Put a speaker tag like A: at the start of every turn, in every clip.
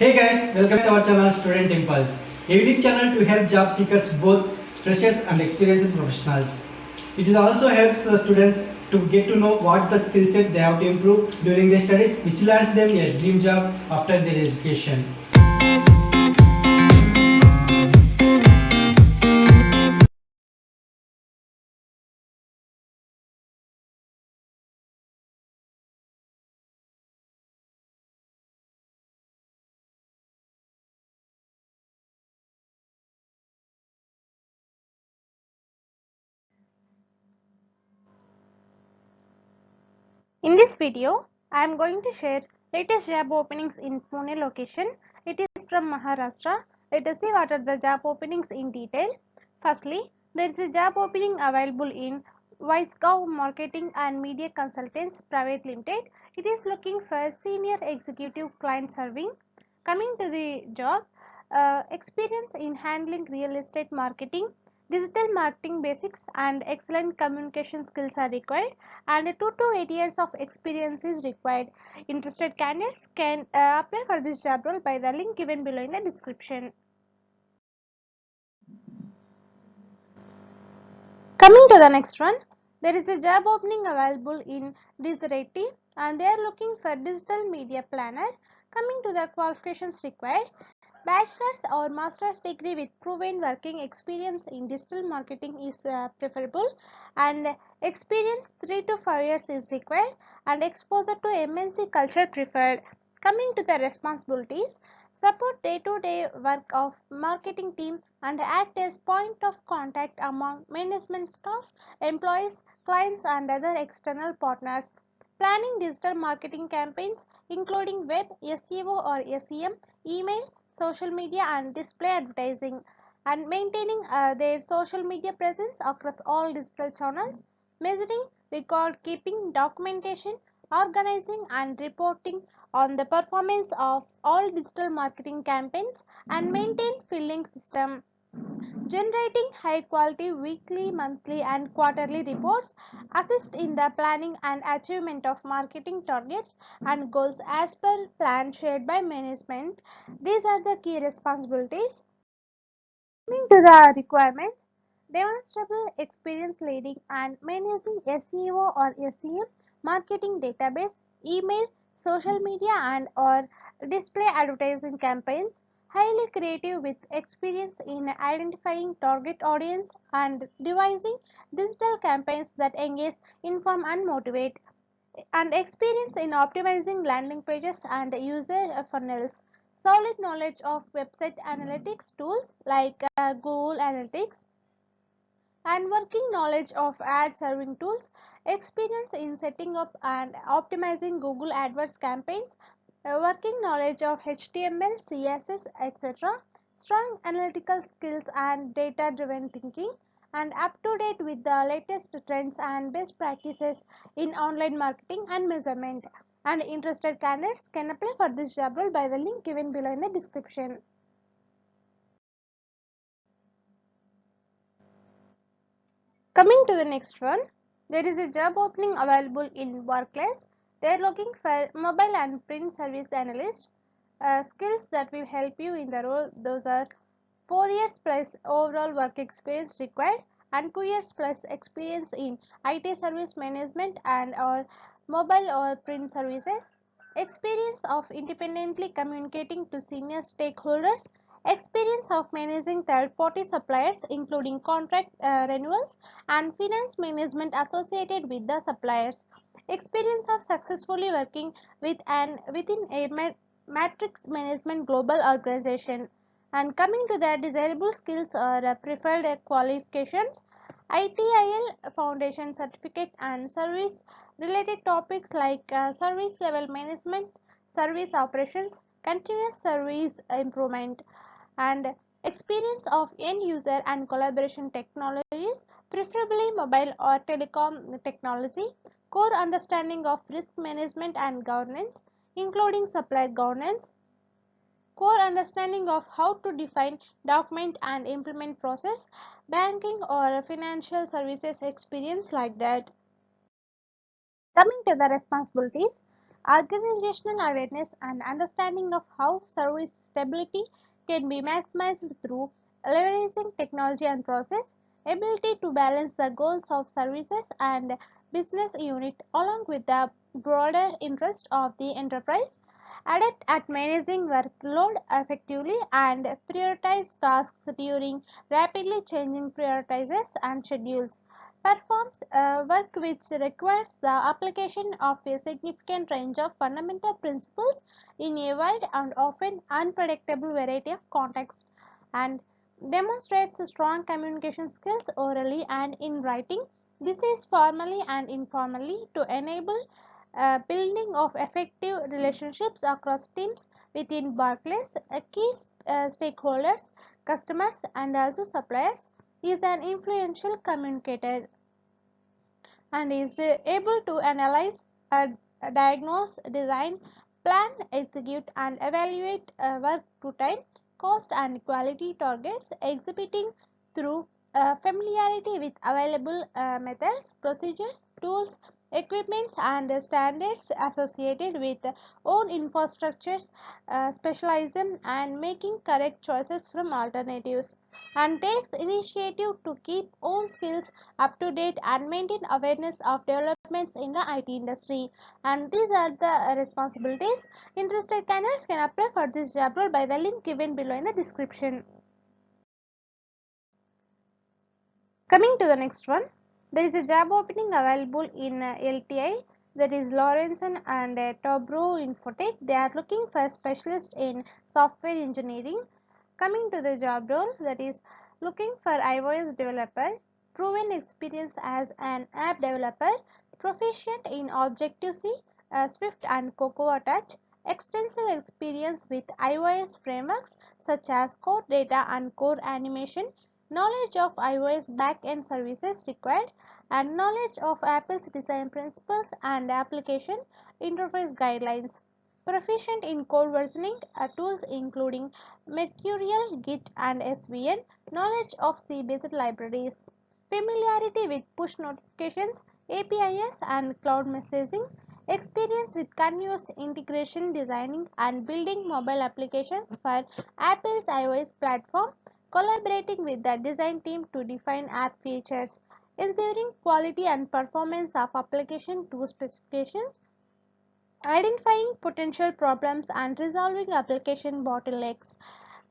A: Hey guys, welcome to our channel Student Impulse, a unique channel to help job seekers, both freshers and experienced professionals. It also helps students to get to know what the skill set they have to improve during their studies, which lands them a dream job after their education.
B: In this video, I am going to share latest job openings in Pune location. It is from Maharashtra. Let us see what are the job openings in detail. Firstly, there is a job opening available in Vicegow Marketing and Media Consultants Private Limited. It is looking for senior executive client serving. Coming to the job, experience in handling real estate marketing, digital marketing basics and excellent communication skills are required, and 2 to 8 years of experience is required. Interested candidates can apply for this job role by the link given below in the description. Coming to the next one, there is a job opening available in Desirati and they are looking for digital media planner. Coming to the qualifications required, bachelor's or master's degree with proven working experience in digital marketing is preferable, and experience 3 to 5 years is required, and exposure to MNC culture preferred. Coming to the responsibilities, support day-to-day work of marketing team and act as point of contact among management staff, employees, clients and other external partners. Planning digital marketing campaigns including web, SEO or SEM, email, social media and display advertising, and maintaining their social media presence across all digital channels, measuring, record keeping, documentation, organizing and reporting on the performance of all digital marketing campaigns, and maintain filling system, generating high quality weekly, monthly and quarterly reports, assist in the planning and achievement of marketing targets and goals as per plan shared by management. These are the key responsibilities. Coming to the requirements, demonstrable experience leading and managing SEO or SEM, marketing database, email, social media and or display advertising campaigns, highly creative with experience in identifying target audience and devising digital campaigns that engage, inform and motivate, and experience in optimizing landing pages and user funnels, solid knowledge of website analytics tools like Google Analytics, and working knowledge of ad serving tools, experience in setting up and optimizing Google AdWords campaigns, working knowledge of HTML, CSS, etc., strong analytical skills and data driven thinking, and up to date with the latest trends and best practices in online marketing and measurement. And interested candidates can apply for this job role by the link given below in the description. Coming to the next one, there is a job opening available in Workless. They are looking for mobile and print service analyst. Skills that will help you in the role, those are 4 years plus overall work experience required and 2 years plus experience in IT service management and or mobile or print services, experience of independently communicating to senior stakeholders, experience of managing third party suppliers including contract renewals and finance management associated with the suppliers, experience of successfully working within a matrix management global organization. And coming to the desirable skills or preferred qualifications, ITIL Foundation Certificate and service related topics like service level management, service operations, continuous service improvement, and experience of end user and collaboration technologies, preferably mobile or telecom technology, core understanding of risk management and governance, including supplier governance, core understanding of how to define, document and implement process, banking or financial services experience like that. Coming to the responsibilities, organizational awareness and understanding of how service stability can be maximized through leveraging technology and process, ability to balance the goals of services and business unit along with the broader interest of the enterprise, adept at managing workload effectively and prioritize tasks during rapidly changing prioritizes and schedules, performs work which requires the application of a significant range of fundamental principles in a wide and often unpredictable variety of contexts, and demonstrates strong communication skills orally and in writing. This is formally and informally to enable building of effective relationships across teams within Barclays, key stakeholders, customers, and also suppliers, is an influential communicator and is able to analyze, uh, diagnose, design, plan, execute, and evaluate work to time, cost, and quality targets, exhibiting through familiarity with available methods, procedures, tools, equipments, and standards associated with own infrastructures, specialism, and making correct choices from alternatives, and takes initiative to keep own skills up to date and maintain awareness of developments in the IT industry. And these are the responsibilities. Interested candidates can apply for this job role by the link given below in the description. Coming to the next one, there is a job opening available in LTI, that is Lawrenson and Tobro Infotech. They are looking for specialists in software engineering. Coming to the job role, that is looking for iOS developer, proven experience as an app developer, proficient in Objective-C, Swift and Cocoa Touch, extensive experience with iOS frameworks such as Core Data and Core Animation, knowledge of iOS back-end services required, and knowledge of Apple's design principles and application interface guidelines. Proficient in code versioning tools including Mercurial, Git, and SVN, knowledge of C-based libraries, familiarity with push notifications, APIs, and cloud messaging, experience with continuous integration designing and building mobile applications for Apple's iOS platform, collaborating with the design team to define app features, ensuring quality and performance of application to specifications, identifying potential problems and resolving application bottlenecks,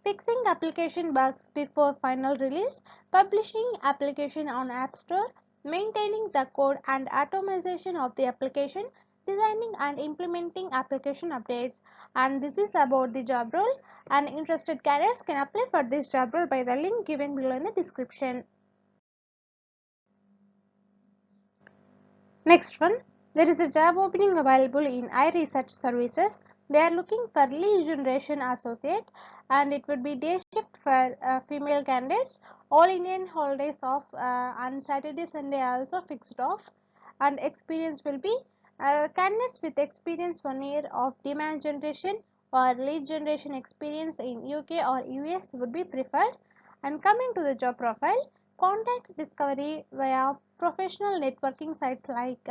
B: fixing application bugs before final release, publishing application on App Store, maintaining the code and automation of the application, designing and implementing application updates. And this is about the job role, and interested candidates can apply for this job role by the link given below in the description. Next one, there is a job opening available in iResearch Services. They are looking for lead generation associate, and it would be day shift for female candidates. All Indian holidays off on Saturday, Sunday also fixed off, and experience will be candidates with experience 1 year of demand generation or lead generation experience in UK or US would be preferred. And coming to the job profile, contact discovery via professional networking sites like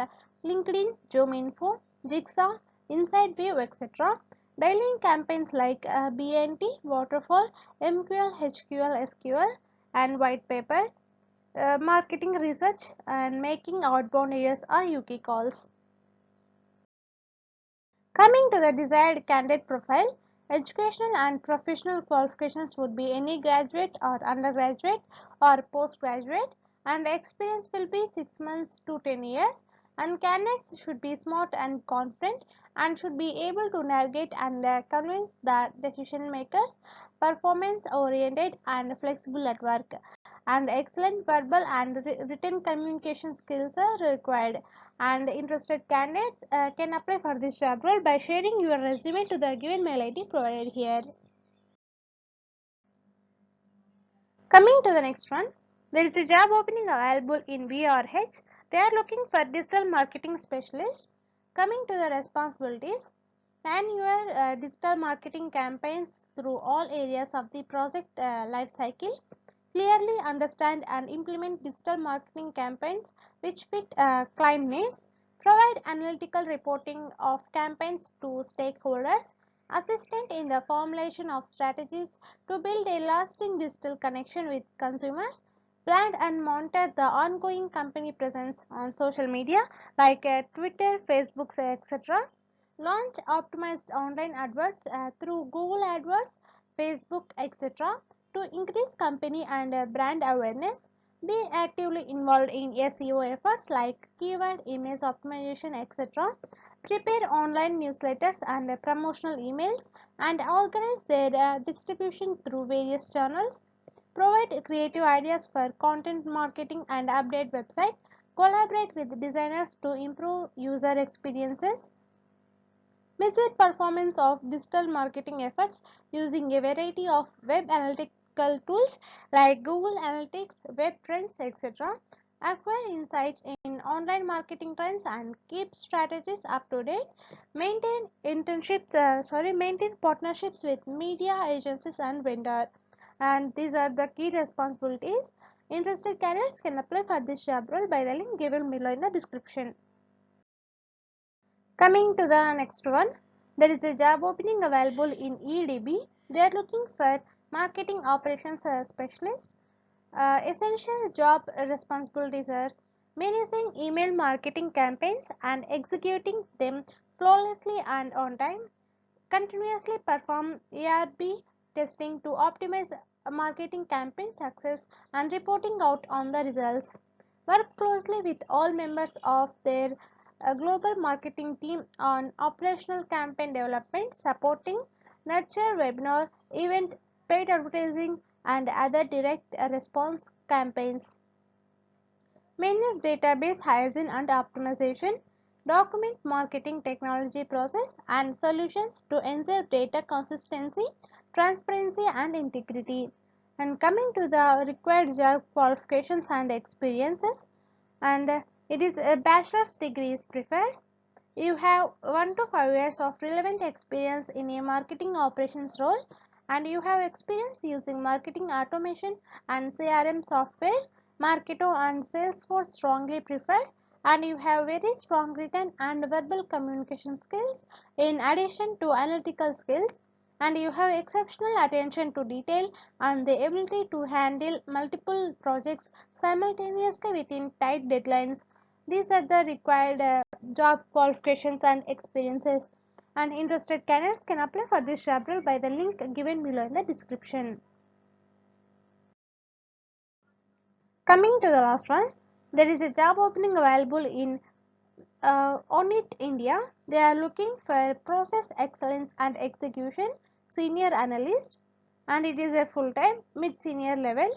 B: LinkedIn, Zoom.info, Jigsaw, Inside View, etc. Dialing campaigns like BNT, Waterfall, MQL, HQL, SQL, and white paper, marketing research, and making outbound AS or UK calls. Coming to the desired candidate profile, educational and professional qualifications would be any graduate or undergraduate or postgraduate, and experience will be 6 months to 10 years, and candidates should be smart and confident and should be able to navigate and convince the decision makers, performance oriented and flexible at work, and excellent verbal and written communication skills are required. And interested candidates can apply for this job role by sharing your resume to the given mail ID provided here. Coming to the next one, there is a job opening available in VRH. They are looking for digital marketing specialist. Coming to the responsibilities, plan your digital marketing campaigns through all areas of the project life cycle. Clearly understand and implement digital marketing campaigns which fit client needs. provide analytical reporting of campaigns to stakeholders, assistant in the formulation of strategies to build a lasting digital connection with consumers, plan and monitor the ongoing company presence on social media like Twitter, Facebook, etc. Launch optimized online adverts through Google AdWords, Facebook, etc. to increase company and brand awareness. Be actively involved in SEO efforts like keyword, image optimization, etc. Prepare online newsletters and promotional emails and organize their distribution through various channels. Provide creative ideas for content marketing and update website. Collaborate with designers to improve user experiences. Measure performance of digital marketing efforts using a variety of web analytical tools like Google Analytics, Web Trends, etc. Acquire insights in online marketing trends and keep strategies up to date. Maintain partnerships with media agencies and vendor. And these are the key responsibilities. Interested candidates can apply for this job role by the link given below in the description. Coming to the next one, there is a job opening available in EDB. They are looking for marketing operations specialist. Essential job responsibilities are managing email marketing campaigns and executing them flawlessly and on time. Continuously perform ARB testing to optimize marketing campaign success and reporting out on the results. Work closely with all members of their global marketing team on operational campaign development, supporting, nurture webinar, event, paid advertising, and other direct response campaigns. Manage database hygiene and optimization, document marketing technology process and solutions to ensure data consistency, transparency and integrity. And coming to the required job qualifications and experiences, and it is a bachelor's degree is preferred. You have 1 to 5 years of relevant experience in a marketing operations role, and you have experience using marketing automation and CRM software, Marketo and Salesforce strongly preferred, and you have very strong written and verbal communication skills in addition to analytical skills, and you have exceptional attention to detail and the ability to handle multiple projects simultaneously within tight deadlines. These are the required job qualifications and experiences, and interested candidates can apply for this job role by the link given below in the description. Coming to the last one, there is a job opening available in Onit India. They are looking for process excellence and execution senior analyst, and it is a full-time mid-senior level.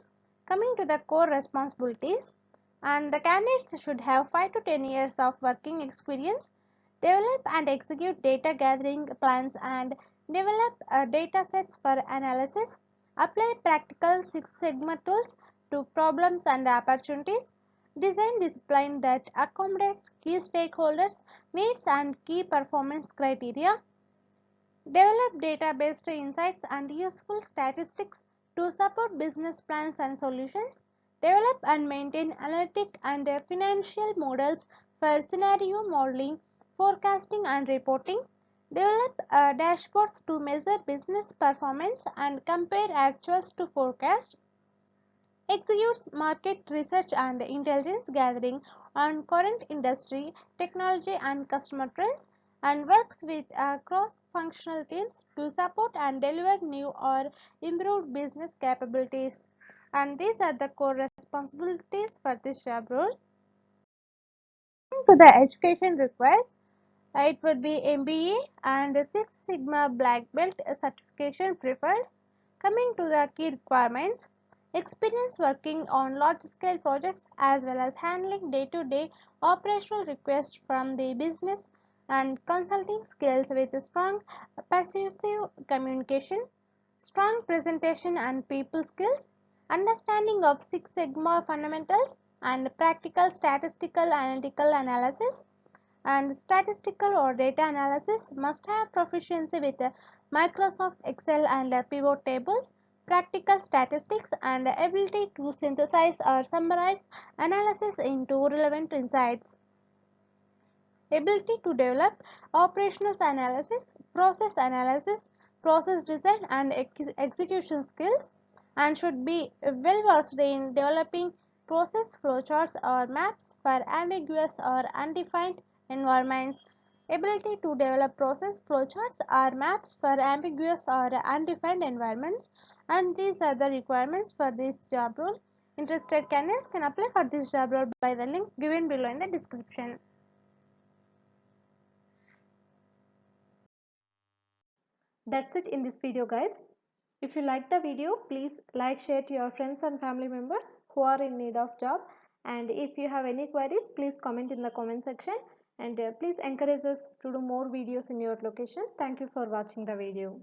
B: Coming to the core responsibilities, and the candidates should have 5 to 10 years of working experience, develop and execute data gathering plans and develop data sets for analysis, apply practical Six Sigma tools to problems and opportunities, design discipline that accommodates key stakeholders needs and key performance criteria, develop data-based insights and useful statistics to support business plans and solutions, develop and maintain analytic and financial models for scenario modeling, forecasting and reporting, develop dashboards to measure business performance and compare actuals to forecast, executes market research and intelligence gathering on current industry, technology and customer trends, and works with cross-functional teams to support and deliver new or improved business capabilities. And these are the core responsibilities for this job role. To the education required, it would be MBA and Six Sigma Black Belt certification preferred. Coming to the key requirements, experience working on large-scale projects as well as handling day-to-day operational requests from the business and consulting skills with strong persuasive communication, strong presentation and people skills, understanding of Six Sigma fundamentals and practical statistical analytical analysis, and statistical or data analysis must have proficiency with Microsoft Excel and pivot tables, practical statistics and ability to synthesize or summarize analysis into relevant insights. ability to develop operational analysis, process design and execution skills, and should be well versed in developing process flowcharts or maps for ambiguous or undefined environments. Ability to develop process flowcharts or maps for ambiguous or undefined environments, and these are the requirements for this job role. Interested candidates can apply for this job role by the link given below in the description. That's it in this video, guys. If you like the video, please like, share to your friends and family members who are in need of job. And if you have any queries, please comment in the comment section. And please encourage us to do more videos in your location. Thank you for watching the video.